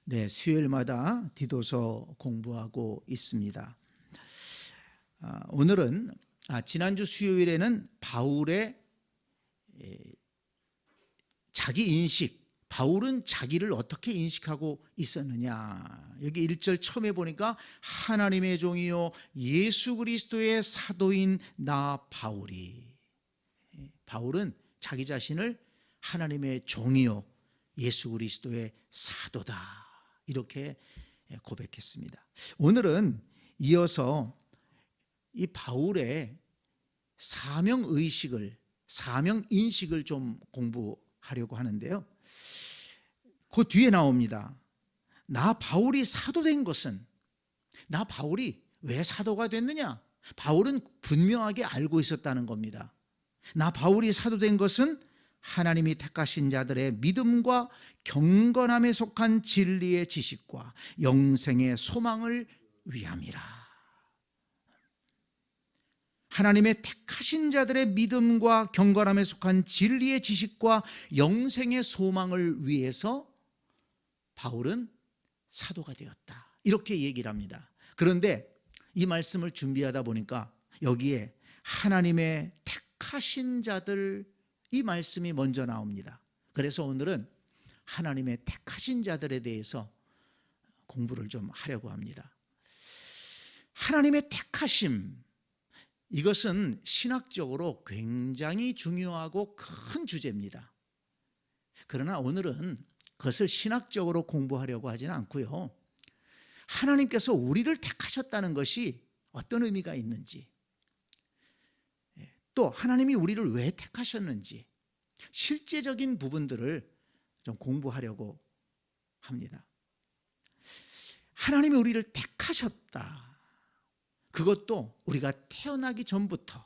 네, 수요일마다 디도서 공부하고 있습니다. 오늘은 지난주 수요일에는 바울의 자기 인식, 바울은 자기를 어떻게 인식하고 있었느냐. 여기 1절 처음에 보니까 하나님의 종이요 예수 그리스도의 사도인 나 바울이. 바울은 자기 자신을 하나님의 종이요 예수 그리스도의 사도다, 이렇게 고백했습니다. 오늘은 이어서 이 바울의 사명의식을, 사명인식을 좀 공부하려고 하는데요. 그 뒤에 나옵니다. 나 바울이 사도된 것은, 나 바울이 왜 사도가 됐느냐? 바울은 분명하게 알고 있었다는 겁니다. 나 바울이 사도된 것은 하나님이 택하신 자들의 믿음과 경건함에 속한 진리의 지식과 영생의 소망을 위함이라. 하나님의 택하신 자들의 믿음과 경건함에 속한 진리의 지식과 영생의 소망을 위해서 바울은 사도가 되었다, 이렇게 얘기를 합니다. 그런데 이 말씀을 준비하다 보니까 여기에 하나님의 택하신 자들, 이 말씀이 먼저 나옵니다. 그래서 오늘은 하나님의 택하신 자들에 대해서 공부를 좀 하려고 합니다. 하나님의 택하심, 이것은 신학적으로 굉장히 중요하고 큰 주제입니다. 그러나 오늘은 그것을 신학적으로 공부하려고 하지는 않고요, 하나님께서 우리를 택하셨다는 것이 어떤 의미가 있는지, 또 하나님이 우리를 왜 택하셨는지 실제적인 부분들을 좀 공부하려고 합니다. 하나님이 우리를 택하셨다, 그것도 우리가 태어나기 전부터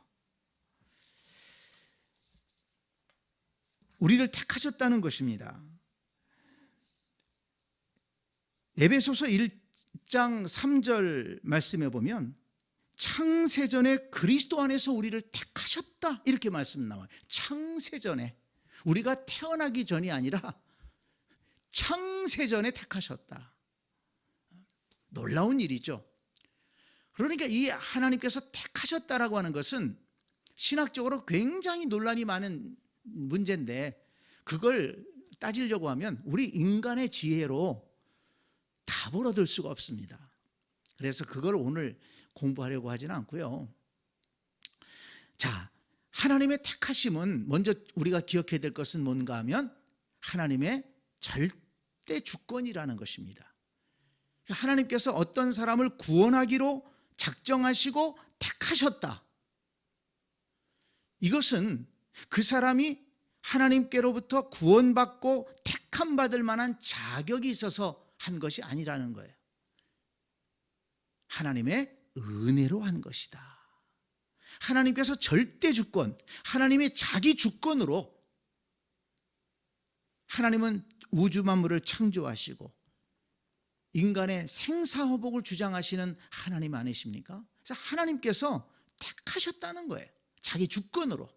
우리를 택하셨다는 것입니다. 에베소서 1장 3절 말씀에 보면 창세전에 그리스도 안에서 우리를 택하셨다, 이렇게 말씀 나와요. 창세전에, 우리가 태어나기 전이 아니라 창세전에 택하셨다. 놀라운 일이죠. 그러니까 이 하나님께서 택하셨다라고 하는 것은 신학적으로 굉장히 논란이 많은 문제인데, 그걸 따지려고 하면 우리 인간의 지혜로 답을 얻을 수가 없습니다. 그래서 그걸 오늘 공부하려고 하지는 않고요. 자, 하나님의 택하심은 먼저 우리가 기억해야 될 것은 뭔가 하면 하나님의 절대 주권이라는 것입니다. 하나님께서 어떤 사람을 구원하기로 작정하시고 택하셨다, 이것은 그 사람이 하나님께로부터 구원받고 택함받을 만한 자격이 있어서 한 것이 아니라는 거예요. 하나님의 은혜로 한 것이다. 하나님께서 절대 주권, 하나님의 자기 주권으로, 하나님은 우주 만물을 창조하시고 인간의 생사화복을 주장하시는 하나님 아니십니까? 그래서 하나님께서 택하셨다는 거예요, 자기 주권으로.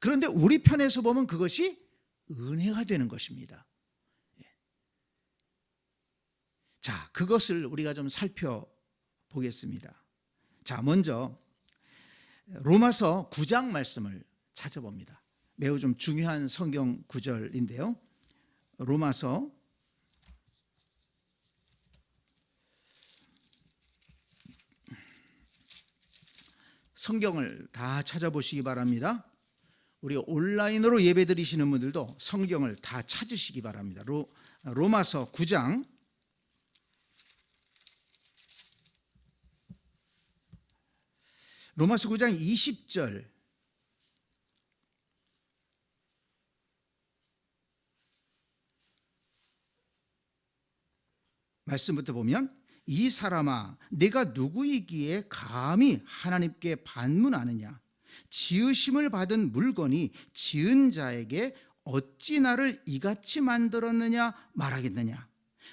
그런데 우리 편에서 보면 그것이 은혜가 되는 것입니다. 자, 그것을 우리가 좀 살펴보겠습니다. 자, 먼저 로마서 9장 말씀을 찾아봅니다. 매우 좀 중요한 성경 구절인데요. 로마서 9장, 성경을 다 찾아보시기 바랍니다. 우리 온라인으로 예배 드리시는 분들도 성경을 다 찾으시기 바랍니다. 로마서 9장 20절 말씀부터 보면, 이 사람아 내가 누구이기에 감히 하나님께 반문하느냐? 지으심을 받은 물건이 지은 자에게 어찌 나를 이같이 만들었느냐 말하겠느냐?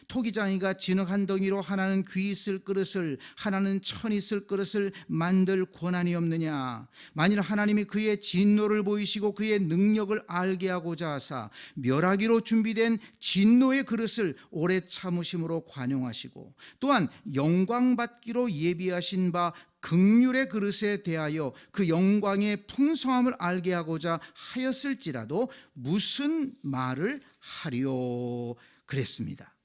토기장이가 진흙 한 덩이로 하나는 귀 있을 그릇을 하나는 천 있을 그릇을 만들 권한이 없느냐. 만일 하나님이 그의 진노를 보이시고 그의 능력을 알게 하고자 하사 멸하기로 준비된 진노의 그릇을 오래 참으심으로 관용하시고 또한 영광받기로 예비하신 바 긍휼의 그릇에 대하여 그 영광의 풍성함을 알게 하고자 하였을지라도 무슨 말을 하리요 그랬습니다.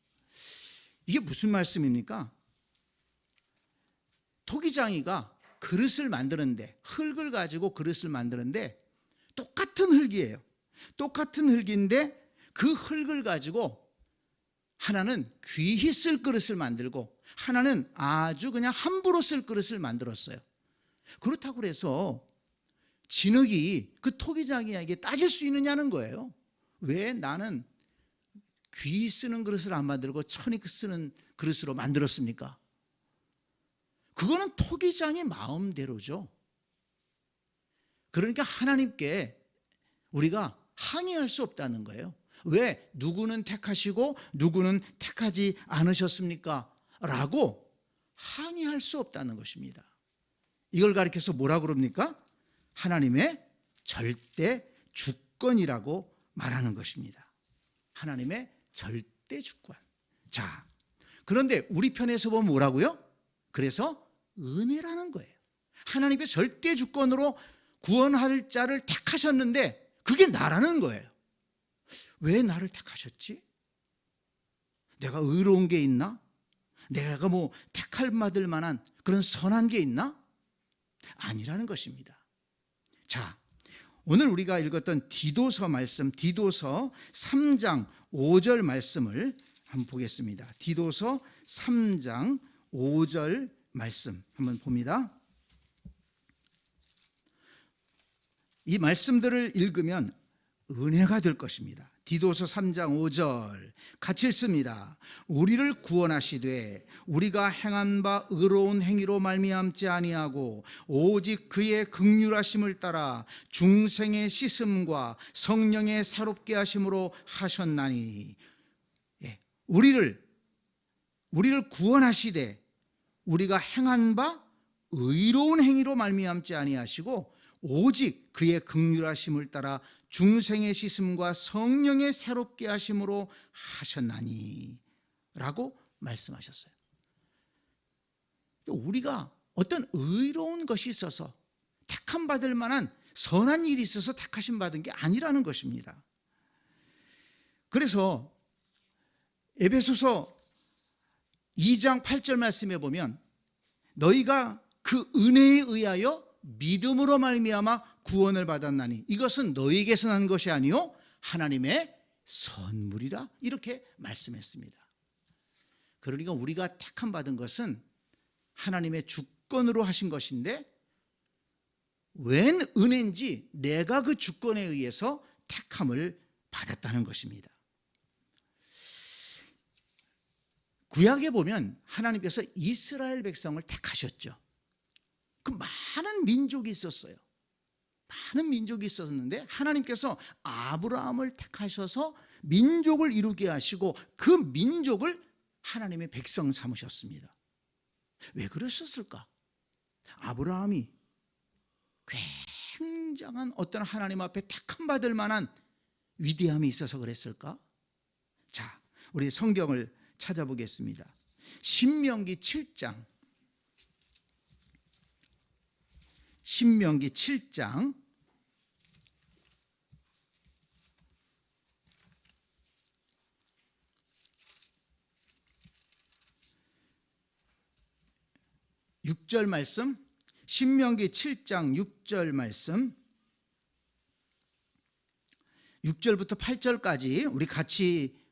이게 무슨 말씀입니까? 토기장이가 그릇을 만드는데, 흙을 가지고 그릇을 만드는데 똑같은 흙이에요. 똑같은 흙인데 그 흙을 가지고 하나는 귀히 쓸 그릇을 만들고 하나는 아주 그냥 함부로 쓸 그릇을 만들었어요. 그렇다고 해서 진흙이 그 토기장이에게 따질 수 있느냐는 거예요. 왜 나는 귀 쓰는 그릇을 안 만들고 천이 쓰는 그릇으로 만들었습니까? 그거는 토기장의 마음대로죠. 그러니까 하나님께 우리가 항의할 수 없다는 거예요. 왜 누구는 택하시고 누구는 택하지 않으셨습니까? 라고 항의할 수 없다는 것입니다. 이걸 가리켜서 뭐라 그럽니까? 하나님의 절대 주권이라고 말하는 것입니다. 하나님의 절대 주권. 자, 그런데 우리 편에서 보면 뭐라고요? 그래서 은혜라는 거예요. 하나님의 절대 주권으로 구원할 자를 택하셨는데 그게 나라는 거예요. 왜 나를 택하셨지? 내가 의로운 게 있나? 내가 뭐 택할 받을 만한 그런 선한 게 있나? 아니라는 것입니다. 자, 오늘 우리가 읽었던 디도서 말씀, 디도서 3장 5절 말씀을 한번 보겠습니다. 디도서 3장 5절 말씀 한번 봅니다. 이 말씀들을 읽으면 은혜가 될 것입니다. 디도서 3장 5절 같이 읽습니다. 우리를 구원하시되 우리가 행한 바 의로운 행위로 말미암지 아니하고 오직 그의 긍휼하심을 따라 중생의 씻음과 성령의 새롭게 하심으로 하셨나니. 우리를 구원하시되 우리가 행한 바 의로운 행위로 말미암지 아니하시고 오직 그의 긍휼하심을 따라 중생의 씻음과 성령의 새롭게 하심으로 하셨나니 라고 말씀하셨어요. 우리가 어떤 의로운 것이 있어서 택함 받을 만한 선한 일이 있어서 택하심 받은 게 아니라는 것입니다. 그래서 에베소서 2장 8절 말씀에 보면 너희가 그 은혜에 의하여 믿음으로 말미암아 구원을 받았나니 이것은 너희에게서 난 것이 아니요 하나님의 선물이라 이렇게 말씀했습니다. 그러니까 우리가 택함 받은 것은 하나님의 주권으로 하신 것인데 웬 은혜인지 내가 그 주권에 의해서 택함을 받았다는 것입니다. 구약에 보면 하나님께서 이스라엘 백성을 택하셨죠. 그 많은 민족이 있었어요. 많은 민족이 있었는데 하나님께서 아브라함을 택하셔서 민족을 이루게 하시고 그 민족을 하나님의 백성 삼으셨습니다. 왜 그러셨을까? 아브라함이 굉장한 어떤 하나님 앞에 택함 받을 만한 위대함이 있어서 그랬을까? 자, 우리 성경을 찾아보겠습니다. 신명기 7장 6절 말씀, 신명기 7장 6절 말씀, 6절부터 8절까지 우리 같이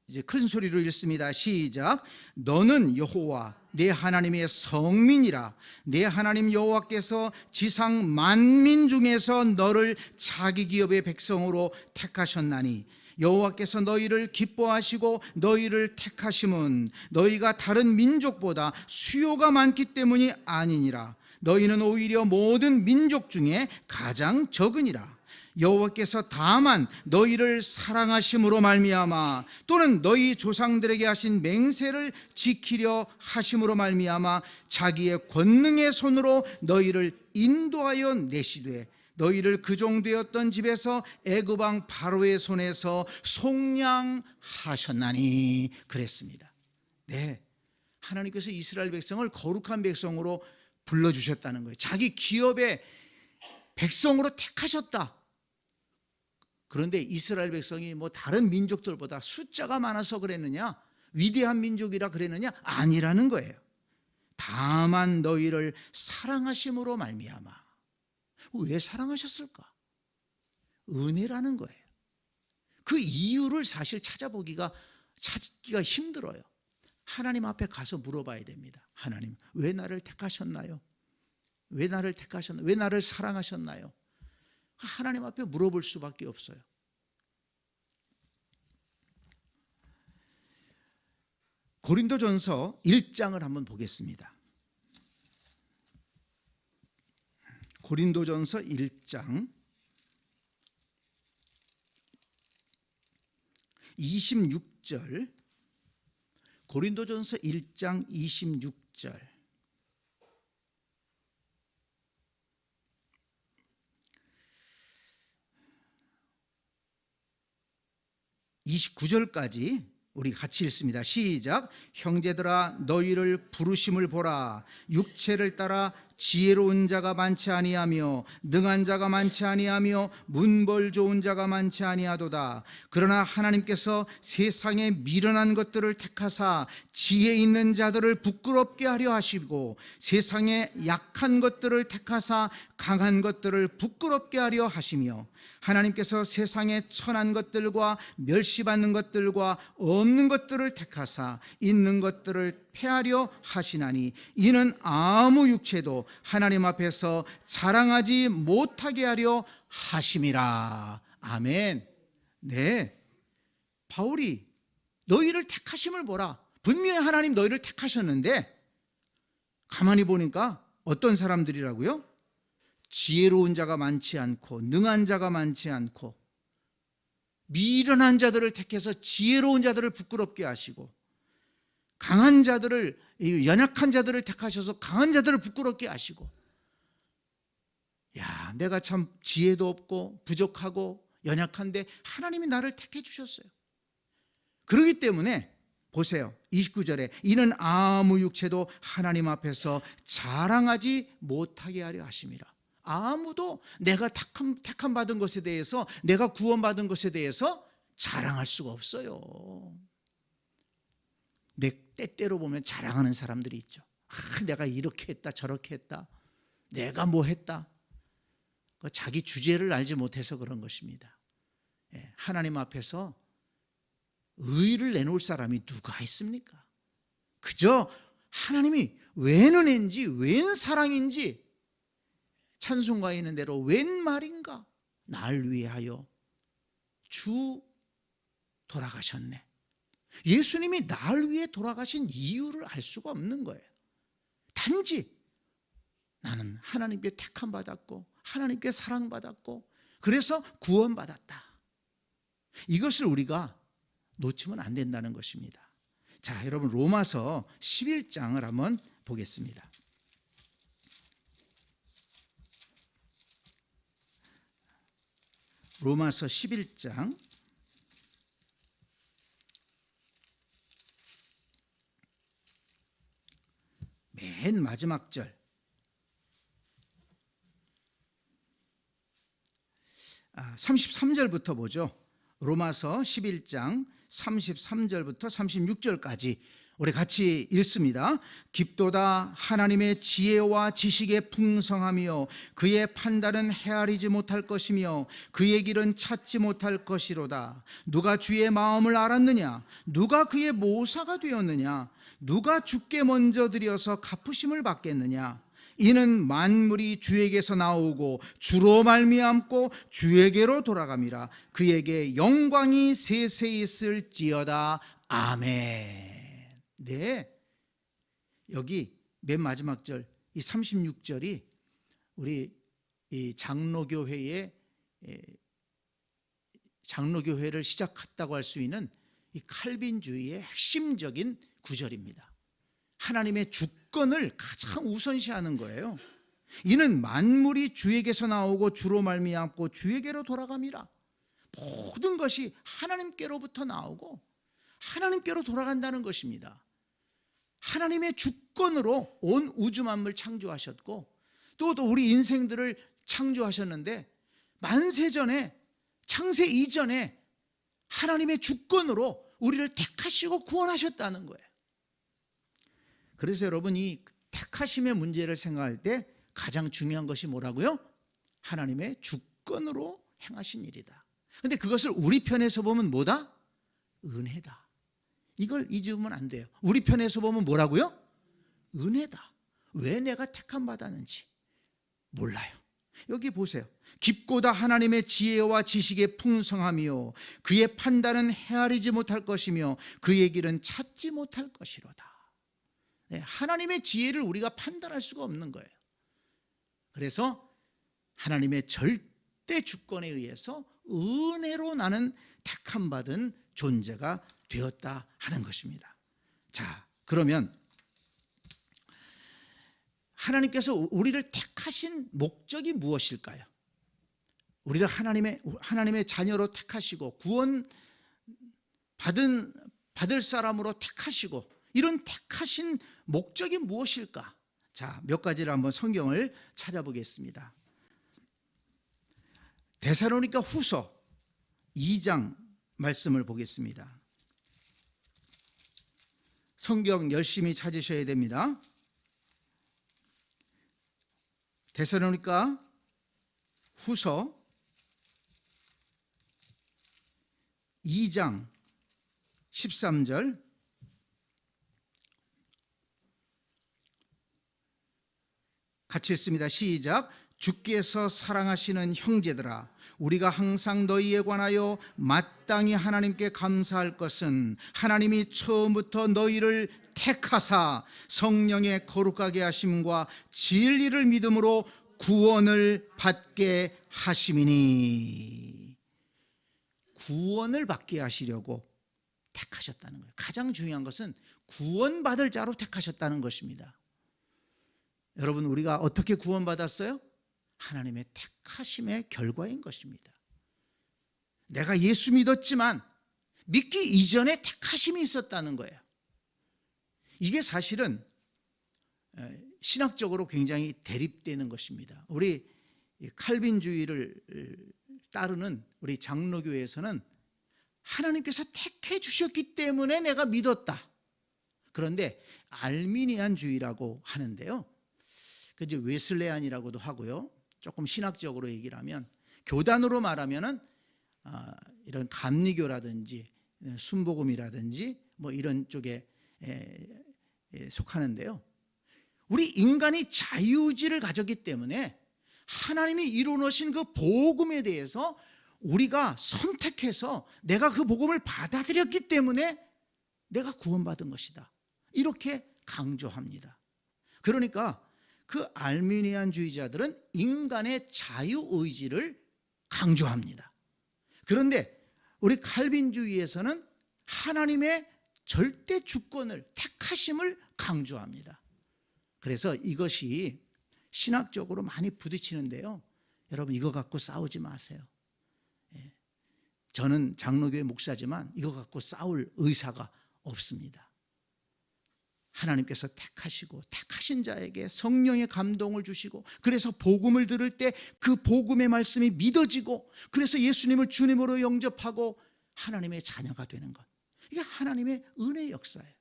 이제 큰 소리로 읽습니다. 시작. 너는 여호와 내 하나님의 성민이라. 내 하나님 여호와께서 지상 만민 중에서 너를 자기 기업의 백성으로 택하셨나니 여호와께서 너희를 기뻐하시고 너희를 택하심은 너희가 다른 민족보다 수요가 많기 때문이 아니니라. 너희는 오히려 모든 민족 중에 가장 적으니라. 여호와께서 다만 너희를 사랑하심으로 말미암아 또는 너희 조상들에게 하신 맹세를 지키려 하심으로 말미암아 자기의 권능의 손으로 너희를 인도하여 내시되 너희를 그 종되었던 집에서 애굽 왕 바로의 손에서 속량하셨나니 그랬습니다. 네, 하나님께서 이스라엘 백성을 거룩한 백성으로 불러주셨다는 거예요. 자기 기업의 백성으로 택하셨다. 그런데 이스라엘 백성이 뭐 다른 민족들보다 숫자가 많아서 그랬느냐, 위대한 민족이라 그랬느냐? 아니라는 거예요. 다만 너희를 사랑하심으로 말미암아. 왜 사랑하셨을까? 은혜라는 거예요. 그 이유를 사실 찾기가 힘들어요. 하나님 앞에 가서 물어봐야 됩니다. 하나님, 왜 나를 택하셨나요? 왜 나를 택하셨나요? 왜 나를 사랑하셨나요? 하나님 앞에 물어볼 수밖에 없어요. 고린도전서 1장을 한번 보겠습니다. 고린도전서 1장 26절, 고린도전서 1장 26절. 29절까지 우리 같이 읽습니다. 시작. 형제들아 너희를 부르심을 보라. 육체를 따라 지혜로운 자가 많지 아니하며 능한 자가 많지 아니하며 문벌 좋은 자가 많지 아니하도다. 그러나 하나님께서 세상에 미련한 것들을 택하사 지혜 있는 자들을 부끄럽게 하려 하시고 세상에 약한 것들을 택하사 강한 것들을 부끄럽게 하려 하시며 하나님께서 세상에 천한 것들과 멸시받는 것들과 없는 것들을 택하사 있는 것들을 폐하려 하시나니 이는 아무 육체도 하나님 앞에서 자랑하지 못하게 하려 하심이라. 아멘. 네, 바울이 너희를 택하심을 보라. 분명히 하나님 너희를 택하셨는데 가만히 보니까 어떤 사람들이라고요? 지혜로운 자가 많지 않고 능한 자가 많지 않고 미련한 자들을 택해서 지혜로운 자들을 부끄럽게 하시고 강한 자들을, 연약한 자들을 택하셔서 강한 자들을 부끄럽게 하시고, 야, 내가 참 지혜도 없고 부족하고 연약한데 하나님이 나를 택해 주셨어요. 그렇기 때문에 보세요. 29절에 이는 아무 육체도 하나님 앞에서 자랑하지 못하게 하려 하심이라. 아무도 내가 택함 받은 것에 대해서, 내가 구원받은 것에 대해서 자랑할 수가 없어요. 때때로 보면 자랑하는 사람들이 있죠. 내가 이렇게 했다 저렇게 했다, 내가 뭐 했다. 자기 주제를 알지 못해서 그런 것입니다. 하나님 앞에서 의를 내놓을 사람이 누가 있습니까? 그저 하나님이 웬 은혜인지 웬 사랑인지 찬송가에 있는 대로 웬 말인가, 날 위하여 주 돌아가셨네. 예수님이 날 위해 돌아가신 이유를 알 수가 없는 거예요. 단지 나는 하나님께 택함 받았고 하나님께 사랑받았고 그래서 구원받았다. 이것을 우리가 놓치면 안 된다는 것입니다. 자, 여러분 로마서 11장을 한번 보겠습니다. 로마서 11장 맨 마지막 절, 33절부터 보죠. 로마서 11장 33절부터 36절까지 우리 같이 읽습니다. 깊도다 하나님의 지혜와 지식의 풍성하며 그의 판단은 헤아리지 못할 것이며 그의 길은 찾지 못할 것이로다. 누가 주의 마음을 알았느냐? 누가 그의 모사가 되었느냐? 누가 주께 먼저 드려서 갚으심을 받겠느냐? 이는 만물이 주에게서 나오고 주로 말미암고 주에게로 돌아감이라. 그에게 영광이 세세히 있을지어다. 아멘. 네, 여기 맨 마지막 절, 이 36절이 우리 이 장로교회의 장로교회를 시작했다고 할 수 있는 이 칼빈주의의 핵심적인 구절입니다. 하나님의 주권을 가장 우선시하는 거예요. 이는 만물이 주에게서 나오고 주로 말미암고 주에게로 돌아감이라. 모든 것이 하나님께로부터 나오고 하나님께로 돌아간다는 것입니다. 하나님의 주권으로 온 우주 만물 창조하셨고 또 우리 인생들을 창조하셨는데 만세전에 창세 이전에 하나님의 주권으로 우리를 택하시고 구원하셨다는 거예요. 그래서 여러분, 이 택하심의 문제를 생각할 때 가장 중요한 것이 뭐라고요? 하나님의 주권으로 행하신 일이다. 근데 그것을 우리 편에서 보면 뭐다? 은혜다. 이걸 잊으면 안 돼요. 우리 편에서 보면 뭐라고요? 은혜다. 왜 내가 택함 받았는지 몰라요. 여기 보세요. 깊고다 하나님의 지혜와 지식의 풍성함이요 그의 판단은 헤아리지 못할 것이며 그의 길은 찾지 못할 것이로다. 네, 하나님의 지혜를 우리가 판단할 수가 없는 거예요. 그래서 하나님의 절대 주권에 의해서 은혜로 나는 택함 받은 존재가 되었다 하는 것입니다. 자, 그러면 하나님께서 우리를 택하신 목적이 무엇일까요? 우리를 하나님의 자녀로 택하시고 구원 받을 사람으로 택하시고 이런 택하신 목적이 무엇일까? 자, 몇 가지를 한번 성경을 찾아보겠습니다. 데살로니가 후서 2장 말씀을 보겠습니다. 성경 열심히 찾으셔야 됩니다. 데살로니가 후서 2장 13절 같이 읽습니다. 시작. 주께서 사랑하시는 형제들아, 우리가 항상 너희에 관하여 마땅히 하나님께 감사할 것은 하나님이 처음부터 너희를 택하사 성령의 거룩하게 하심과 진리를 믿음으로 구원을 받게 하심이니. 구원을 받게 하시려고 택하셨다는 거예요. 가장 중요한 것은 구원받을 자로 택하셨다는 것입니다. 여러분, 우리가 어떻게 구원받았어요? 하나님의 택하심의 결과인 것입니다. 내가 예수 믿었지만 믿기 이전에 택하심이 있었다는 거예요. 이게 사실은 신학적으로 굉장히 대립되는 것입니다. 우리 칼빈주의를 따르는 우리 장로교에서는 하나님께서 택해 주셨기 때문에 내가 믿었다. 그런데 알미니안주의라고 하는데요, 그 이제 웨슬레안이라고도 하고요. 조금 신학적으로 얘기를 하면 교단으로 말하면은 이런 감리교라든지 순복음이라든지 뭐 이런 쪽에 속하는데요. 우리 인간이 자유의지를 가졌기 때문에 하나님이 이루어놓으신 그 복음에 대해서 우리가 선택해서 내가 그 복음을 받아들였기 때문에 내가 구원받은 것이다. 이렇게 강조합니다. 그러니까 그 알미니안주의자들은 인간의 자유의지를 강조합니다. 그런데 우리 칼빈주의에서는 하나님의 절대 주권을, 택하심을 강조합니다. 그래서 이것이 신학적으로 많이 부딪히는데요. 여러분, 이거 갖고 싸우지 마세요. 저는 장로교회 목사지만 이거 갖고 싸울 의사가 없습니다. 하나님께서 택하시고 택하신 자에게 성령의 감동을 주시고 그래서 복음을 들을 때 그 복음의 말씀이 믿어지고 그래서 예수님을 주님으로 영접하고 하나님의 자녀가 되는 것, 이게 하나님의 은혜의 역사예요.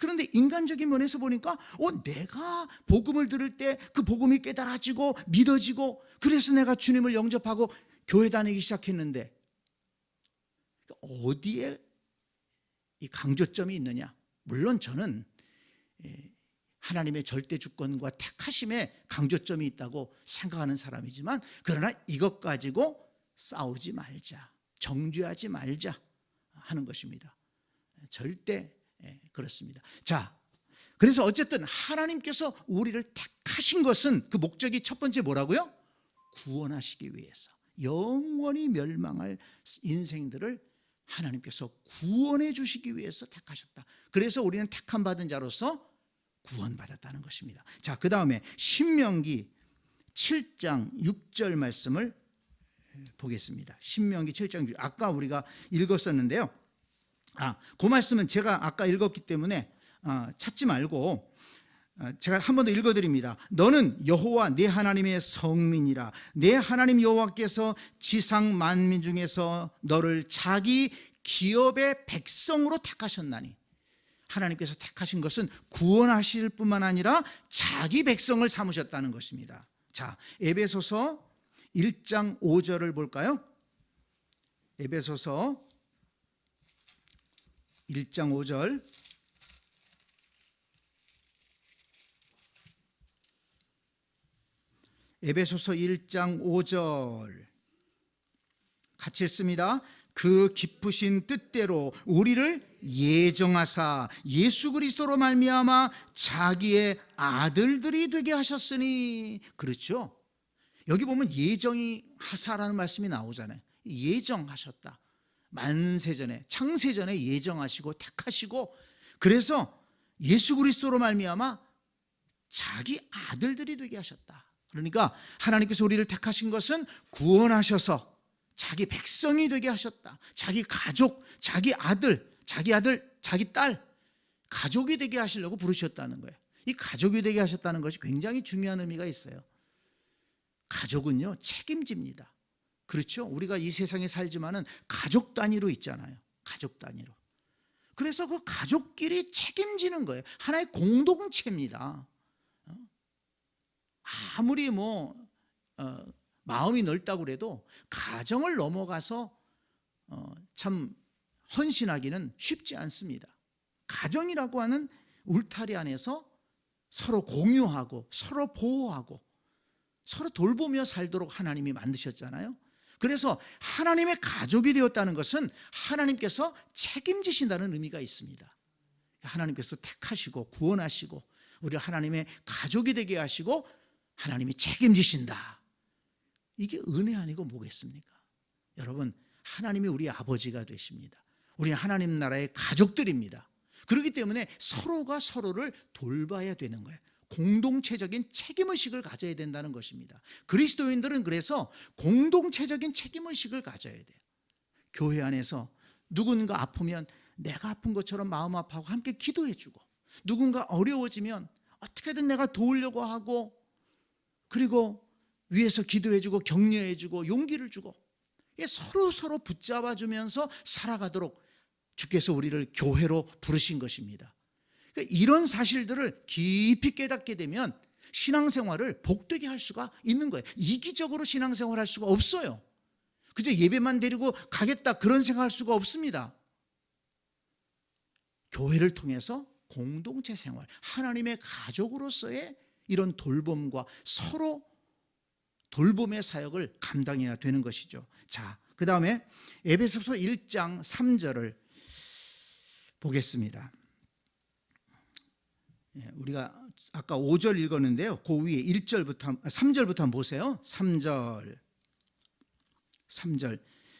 그런데 인간적인 면에서 보니까 내가 복음을 들을 때 그 복음이 깨달아지고 믿어지고 그래서 내가 주님을 영접하고 교회 다니기 시작했는데 어디에 이 강조점이 있느냐? 물론 저는 하나님의 절대 주권과 택하심에 강조점이 있다고 생각하는 사람이지만, 그러나 이것 가지고 싸우지 말자, 정죄하지 말자 하는 것입니다. 절대 그렇습니다. 자, 그래서 어쨌든 하나님께서 우리를 택하신 것은 그 목적이 첫 번째 뭐라고요? 구원하시기 위해서. 영원히 멸망할 인생들을 하나님께서 구원해 주시기 위해서 택하셨다. 그래서 우리는 택함 받은 자로서 구원받았다는 것입니다. 자, 그 다음에 신명기 7장 6절 말씀을 보겠습니다. 신명기 7장 6절, 아까 우리가 읽었었는데요. 그 말씀은 제가 아까 읽었기 때문에 찾지 말고 제가 한 번 더 읽어드립니다. 너는 여호와 내 하나님의 성민이라. 내 하나님 여호와께서 지상 만민 중에서 너를 자기 기업의 백성으로 택하셨나니. 하나님께서 택하신 것은 구원하실 뿐만 아니라 자기 백성을 삼으셨다는 것입니다. 자, 에베소서 1장 5절을 볼까요? 에베소서 1장 5절. 에베소서 1장 5절 같이 읽습니다. 그 기쁘신 뜻대로 우리를 예정하사 예수 그리스도로 말미암아 자기의 아들들이 되게 하셨으니. 그렇죠? 여기 보면 예정이 하사라는 말씀이 나오잖아요. 예정하셨다. 만세전에, 창세전에 예정하시고 택하시고, 그래서 예수 그리스도로 말미암아 자기 아들들이 되게 하셨다. 그러니까 하나님께서 우리를 택하신 것은 구원하셔서 자기 백성이 되게 하셨다. 자기 가족, 자기 아들, 자기 딸, 가족이 되게 하시려고 부르셨다는 거예요. 이 가족이 되게 하셨다는 것이 굉장히 중요한 의미가 있어요. 가족은요, 책임집니다. 그렇죠? 우리가 이 세상에 살지만은 가족 단위로 있잖아요. 가족 단위로. 그래서 그 가족끼리 책임지는 거예요. 하나의 공동체입니다. 아무리 마음이 넓다고 그래도 가정을 넘어가서 참 헌신하기는 쉽지 않습니다. 가정이라고 하는 울타리 안에서 서로 공유하고 서로 보호하고 서로 돌보며 살도록 하나님이 만드셨잖아요. 그래서 하나님의 가족이 되었다는 것은 하나님께서 책임지신다는 의미가 있습니다. 하나님께서 택하시고 구원하시고 우리 하나님의 가족이 되게 하시고 하나님이 책임지신다. 이게 은혜 아니고 뭐겠습니까? 여러분, 하나님이 우리 아버지가 되십니다. 우리 하나님 나라의 가족들입니다. 그렇기 때문에 서로가 서로를 돌봐야 되는 거예요. 공동체적인 책임의식을 가져야 된다는 것입니다. 그리스도인들은 그래서 공동체적인 책임의식을 가져야 돼요. 교회 안에서 누군가 아프면 내가 아픈 것처럼 마음 아파하고 함께 기도해주고, 누군가 어려워지면 어떻게든 내가 도우려고 하고, 그리고 위에서 기도해주고 격려해주고 용기를 주고, 서로 붙잡아주면서 살아가도록 주께서 우리를 교회로 부르신 것입니다. 그러니까 이런 사실들을 깊이 깨닫게 되면 신앙생활을 복되게 할 수가 있는 거예요. 이기적으로 신앙생활할 수가 없어요. 그저 예배만 드리고 가겠다 그런 생각할 수가 없습니다. 교회를 통해서 공동체 생활, 하나님의 가족으로서의 이런 돌봄과 서로 돌봄의 사역을 감당해야 되는 것이죠. 자, 그 다음에 에베소서 1장 3절을 보겠습니다. 우리가 아까 5절 읽었는데요. 그 위에 3절부터 한번 보세요. 3절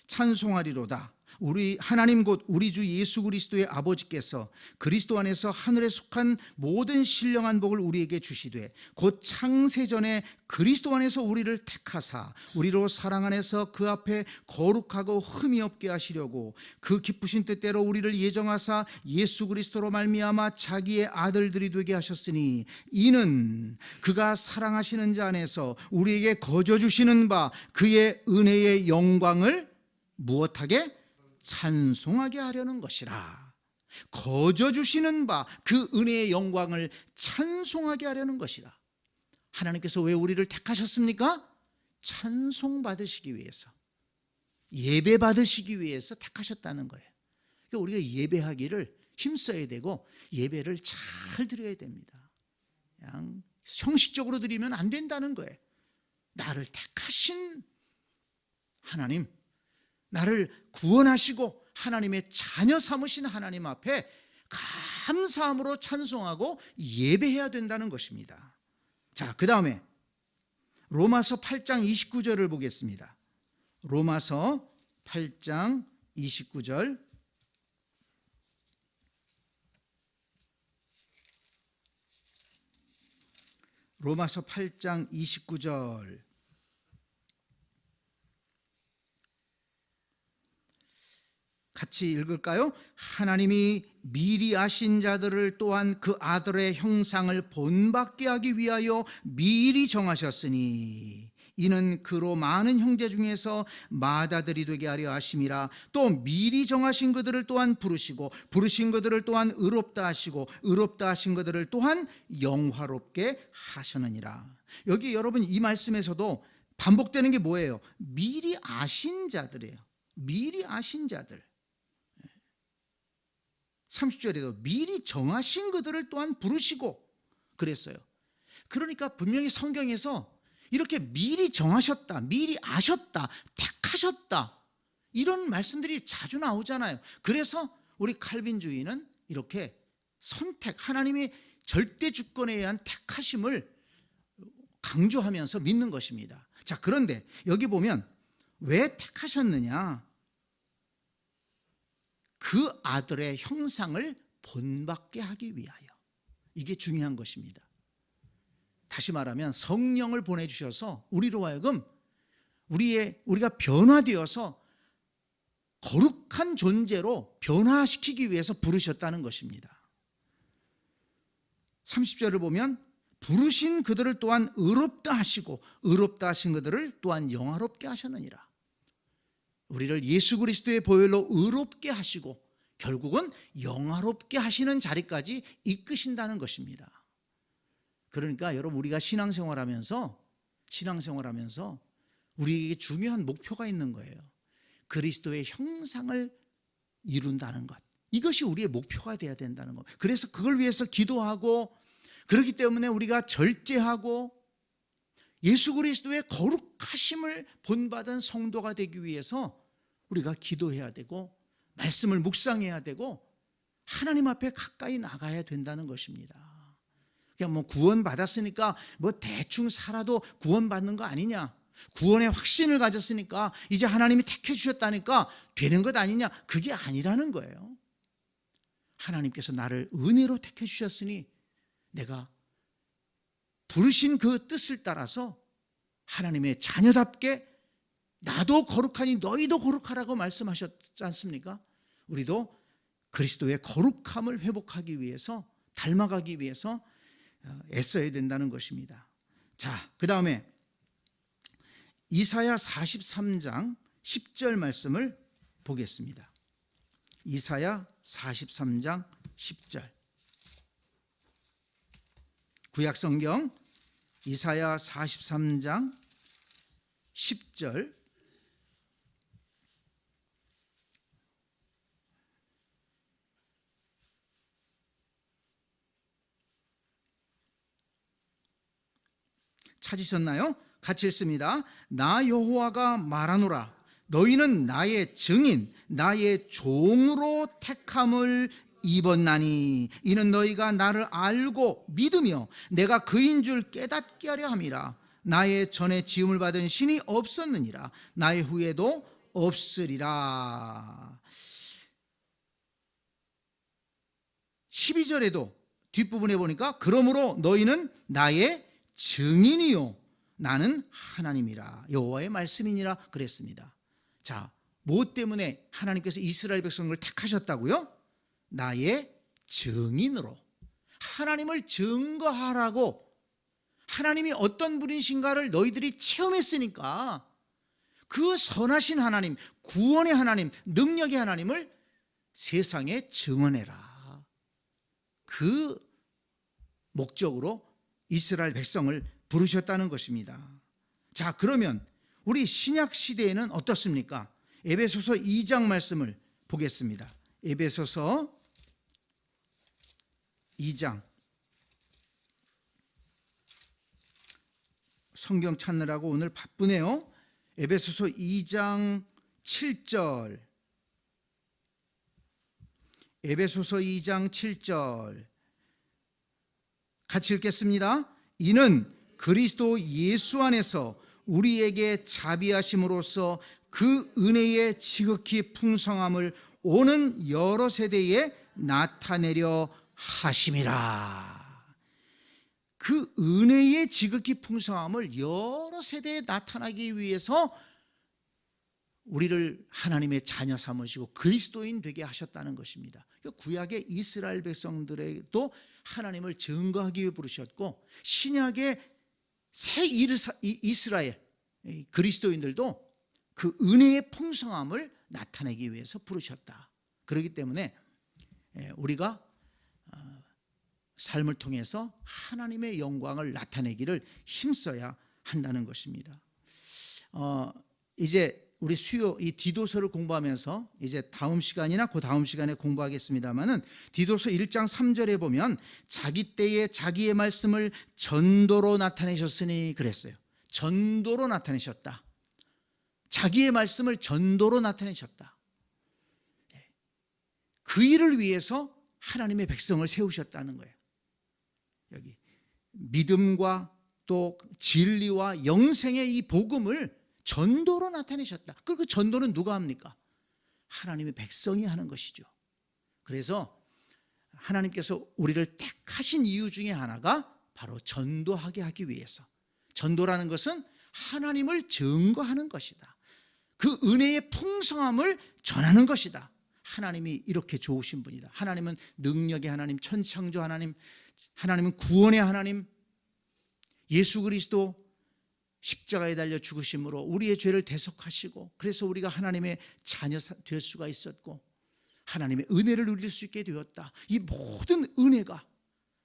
찬송하리로다. 우리 하나님 곧 우리 주 예수 그리스도의 아버지께서 그리스도 안에서 하늘에 속한 모든 신령한 복을 우리에게 주시되 곧 창세전에 그리스도 안에서 우리를 택하사 우리로 사랑 안에서 그 앞에 거룩하고 흠이 없게 하시려고 그 기쁘신 뜻대로 우리를 예정하사 예수 그리스도로 말미암아 자기의 아들들이 되게 하셨으니 이는 그가 사랑하시는 자 안에서 우리에게 거저 주시는 바 그의 은혜의 영광을 무엇하게? 찬송하게 하려는 것이라. 거저 주시는 바 그 은혜의 영광을 찬송하게 하려는 것이라. 하나님께서 왜 우리를 택하셨습니까? 찬송 받으시기 위해서, 예배 받으시기 위해서 택하셨다는 거예요. 그러니까 우리가 예배하기를 힘써야 되고 예배를 잘 드려야 됩니다. 그냥 형식적으로 드리면 안 된다는 거예요. 나를 택하신 하나님, 나를 구원하시고 하나님의 자녀 삼으신 하나님 앞에 감사함으로 찬송하고 예배해야 된다는 것입니다. 자, 그 다음에 로마서 8장 29절을 보겠습니다. 로마서 8장 29절. 로마서 8장 29절. 같이 읽을까요? 하나님이 미리 아신 자들을 또한 그 아들의 형상을 본받게 하기 위하여 미리 정하셨으니 이는 그로 많은 형제 중에서 맏아들이 되게 하려 하심이라. 또 미리 정하신 그들을 또한 부르시고 부르신 그들을 또한 의롭다 하시고 의롭다 하신 그들을 또한 영화롭게 하셨느니라. 여기 여러분 이 말씀에서도 반복되는 게 뭐예요? 미리 아신 자들이에요. 미리 아신 자들. 30절에도 미리 정하신 그들을 또한 부르시고 그랬어요. 그러니까 분명히 성경에서 이렇게 미리 정하셨다, 미리 아셨다, 택하셨다 이런 말씀들이 자주 나오잖아요. 그래서 우리 칼빈주의는 이렇게 선택, 하나님의 절대 주권에 의한 택하심을 강조하면서 믿는 것입니다. 자, 그런데 여기 보면 왜 택하셨느냐? 그 아들의 형상을 본받게 하기 위하여. 이게 중요한 것입니다. 다시 말하면 성령을 보내주셔서 우리로 하여금 우리가 변화되어서 거룩한 존재로 변화시키기 위해서 부르셨다는 것입니다. 30절을 보면 부르신 그들을 또한 의롭다 하시고 의롭다 하신 그들을 또한 영화롭게 하셨느니라. 우리를 예수 그리스도의 보혈로 의롭게 하시고 결국은 영화롭게 하시는 자리까지 이끄신다는 것입니다. 그러니까 여러분 우리가 신앙생활하면서 우리에게 중요한 목표가 있는 거예요. 그리스도의 형상을 이룬다는 것. 이것이 우리의 목표가 되어야 된다는 것. 그래서 그걸 위해서 기도하고 그렇기 때문에 우리가 절제하고 예수 그리스도의 거룩하심을 본받은 성도가 되기 위해서 우리가 기도해야 되고 말씀을 묵상해야 되고 하나님 앞에 가까이 나가야 된다는 것입니다. 그냥 뭐 구원 받았으니까 뭐 대충 살아도 구원 받는 거 아니냐? 구원의 확신을 가졌으니까 이제 하나님이 택해 주셨다니까 되는 것 아니냐? 그게 아니라는 거예요. 하나님께서 나를 은혜로 택해 주셨으니 내가 부르신 그 뜻을 따라서 하나님의 자녀답게 나도 거룩하니 너희도 거룩하라고 말씀하셨지 않습니까? 우리도 그리스도의 거룩함을 회복하기 위해서 닮아가기 위해서 애써야 된다는 것입니다. 자, 그 다음에 이사야 43장 10절 말씀을 보겠습니다. 이사야 43장 10절. 구약성경 이사야 43장 10절. 찾으셨나요? 같이 읽습니다. 나 여호와가 말하노라. 너희는 나의 증인, 나의 종으로 택함을 입었나니 이는 너희가 나를 알고 믿으며 내가 그인 줄 깨닫게 하려 함이라. 나의 전에 지음을 받은 신이 없었느니라. 나의 후에도 없으리라. 12절에도 뒷부분에 보니까 그러므로 너희는 나의 증인이요 나는 하나님이라 여호와의 말씀이니라 그랬습니다. 자, 무엇 때문에 하나님께서 이스라엘 백성을 택하셨다고요? 나의 증인으로 하나님을 증거하라고. 하나님이 어떤 분이신가를 너희들이 체험했으니까 그 선하신 하나님, 구원의 하나님, 능력의 하나님을 세상에 증언해라. 그 목적으로 이스라엘 백성을 부르셨다는 것입니다. 자, 그러면 우리 신약 시대에는 어떻습니까? 에베소서 2장 말씀을 보겠습니다. 에베소서 2장. 성경 찾느라고 오늘 바쁘네요. 에베소서 2장 7절. 에베소서 2장 7절. 같이 읽겠습니다. 이는 그리스도 예수 안에서 우리에게 자비하심으로써 그 은혜의 지극히 풍성함을 오는 여러 세대에 나타내려 하심이라. 그 은혜의 지극히 풍성함을 여러 세대에 나타나기 위해서 우리를 하나님의 자녀 삼으시고 그리스도인 되게 하셨다는 것입니다. 구약의 이스라엘 백성들에도 하나님을 증거하기 위해 부르셨고, 신약의 새 이스라엘 그리스도인들도 그 은혜의 풍성함을 나타내기 위해서 부르셨다. 그렇기 때문에 우리가 삶을 통해서 하나님의 영광을 나타내기를 힘써야 한다는 것입니다. 이제 우리 수요 이 디도서를 공부하면서 이제 다음 시간이나 그 다음 시간에 공부하겠습니다만은, 디도서 1장 3절에 보면 자기 때에 자기의 말씀을 전도로 나타내셨으니 그랬어요. 전도로 나타내셨다. 자기의 말씀을 전도로 나타내셨다. 그 일을 위해서 하나님의 백성을 세우셨다는 거예요. 여기 믿음과 또 진리와 영생의 이 복음을 전도로 나타내셨다. 그 전도는 누가 합니까? 하나님의 백성이 하는 것이죠. 그래서 하나님께서 우리를 택하신 이유 중에 하나가 바로 전도하게 하기 위해서. 전도라는 것은 하나님을 증거하는 것이다. 그 은혜의 풍성함을 전하는 것이다. 하나님이 이렇게 좋으신 분이다. 하나님은 능력의 하나님, 천창조 하나님, 하나님은 구원의 하나님, 예수 그리스도 십자가에 달려 죽으심으로 우리의 죄를 대속하시고, 그래서 우리가 하나님의 자녀 될 수가 있었고 하나님의 은혜를 누릴 수 있게 되었다. 이 모든 은혜가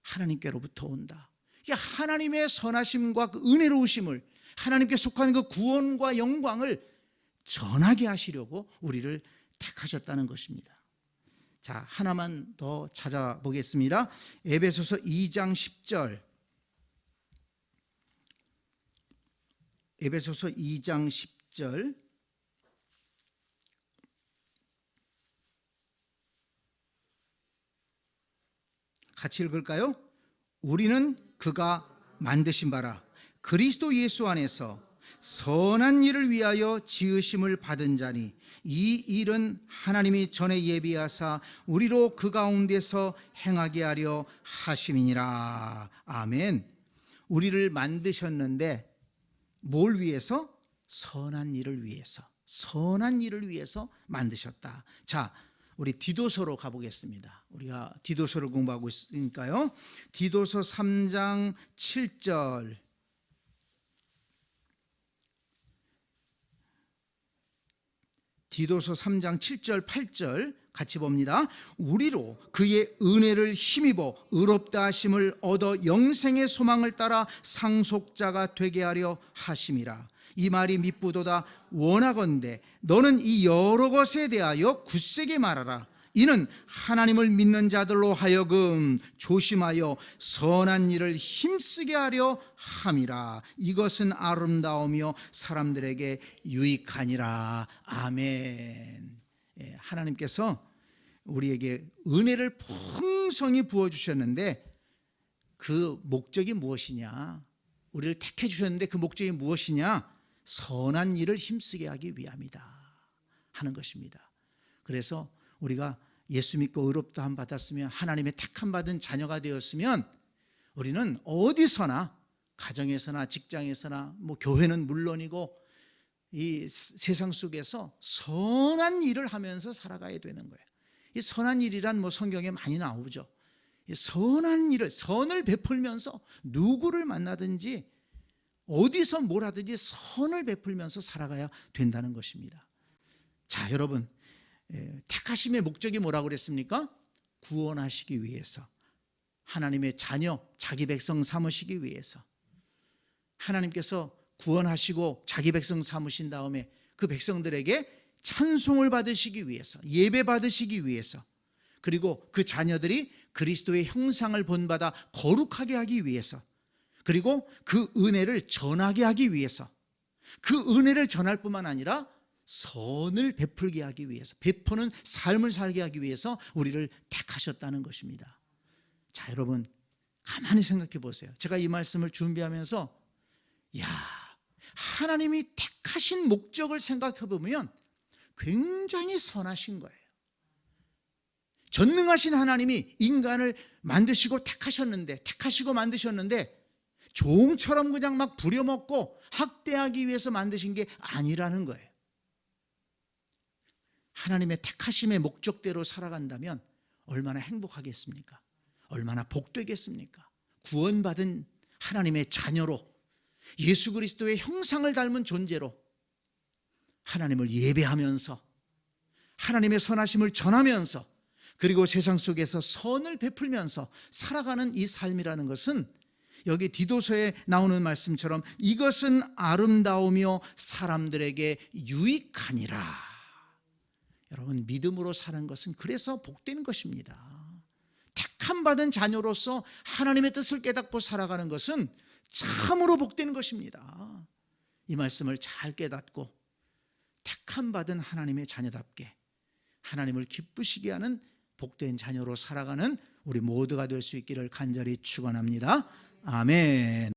하나님께로부터 온다. 이 하나님의 선하심과 그 은혜로우심을, 하나님께 속하는 그 구원과 영광을 전하게 하시려고 우리를 택하셨다는 것입니다. 자, 하나만 더 찾아보겠습니다. 에베소서 2장 10절. 에베소서 2장 10절. 같이 읽을까요? 우리는 그가 만드신 바라 그리스도 예수 안에서 선한 일을 위하여 지으심을 받은 자니, 이 일은 하나님이 전에 예비하사 우리로 그 가운데서 행하게 하려 하심이니라. 아멘. 우리를 만드셨는데 뭘 위해서? 선한 일을 위해서. 선한 일을 위해서 만드셨다. 자, 우리 디도서로 가보겠습니다. 우리가 디도서를 공부하고 있으니까요. 디도서 3장 7절. 디도서 3장 7절 8절 같이 봅니다. 우리로 그의 은혜를 힘입어 의롭다 하심을 얻어 영생의 소망을 따라 상속자가 되게 하려 하심이라. 이 말이 미쁘도다. 원하건대 너는 이 여러 것에 대하여 굳세게 말하라. 이는 하나님을 믿는 자들로 하여금 조심하여 선한 일을 힘쓰게 하려 함이라. 이것은 아름다우며 사람들에게 유익하니라. 아멘. 하나님께서 우리에게 은혜를 풍성히 부어주셨는데 그 목적이 무엇이냐? 우리를 택해 주셨는데 그 목적이 무엇이냐? 선한 일을 힘쓰게 하기 위함이다 하는 것입니다. 그래서 우리가 예수 믿고 의롭다 함 받았으면, 하나님의 택함 받은 자녀가 되었으면, 우리는 어디서나, 가정에서나 직장에서나 교회는 물론이고 이 세상 속에서 선한 일을 하면서 살아가야 되는 거예요. 이 선한 일이란 성경에 많이 나오죠. 이 선한 일을, 선을 베풀면서 누구를 만나든지 어디서 뭘 하든지 선을 베풀면서 살아가야 된다는 것입니다. 자, 여러분, 택하심의 목적이 뭐라고 그랬습니까? 구원하시기 위해서, 하나님의 자녀, 자기 백성 삼으시기 위해서. 하나님께서 구원하시고 자기 백성 삼으신 다음에 그 백성들에게 찬송을 받으시기 위해서, 예배 받으시기 위해서, 그리고 그 자녀들이 그리스도의 형상을 본받아 거룩하게 하기 위해서, 그리고 그 은혜를 전하게 하기 위해서, 그 은혜를 전할 뿐만 아니라 선을 베풀게 하기 위해서, 베푸는 삶을 살게 하기 위해서 우리를 택하셨다는 것입니다. 자, 여러분 가만히 생각해 보세요. 제가 이 말씀을 준비하면서 하나님이 택하신 목적을 생각해 보면 굉장히 선하신 거예요. 전능하신 하나님이 인간을 만드시고 택하시고 만드셨는데 종처럼 그냥 막 부려먹고 학대하기 위해서 만드신 게 아니라는 거예요. 하나님의 택하심의 목적대로 살아간다면 얼마나 행복하겠습니까? 얼마나 복되겠습니까? 구원받은 하나님의 자녀로, 예수 그리스도의 형상을 닮은 존재로 하나님을 예배하면서 하나님의 선하심을 전하면서 그리고 세상 속에서 선을 베풀면서 살아가는 이 삶이라는 것은 여기 디도서에 나오는 말씀처럼 이것은 아름다우며 사람들에게 유익하니라. 여러분, 믿음으로 사는 것은 그래서 복되는 것입니다. 택함 받은 자녀로서 하나님의 뜻을 깨닫고 살아가는 것은 참으로 복되는 것입니다. 이 말씀을 잘 깨닫고 택함 받은 하나님의 자녀답게 하나님을 기쁘시게 하는 복된 자녀로 살아가는 우리 모두가 될 수 있기를 간절히 축원합니다. 아멘.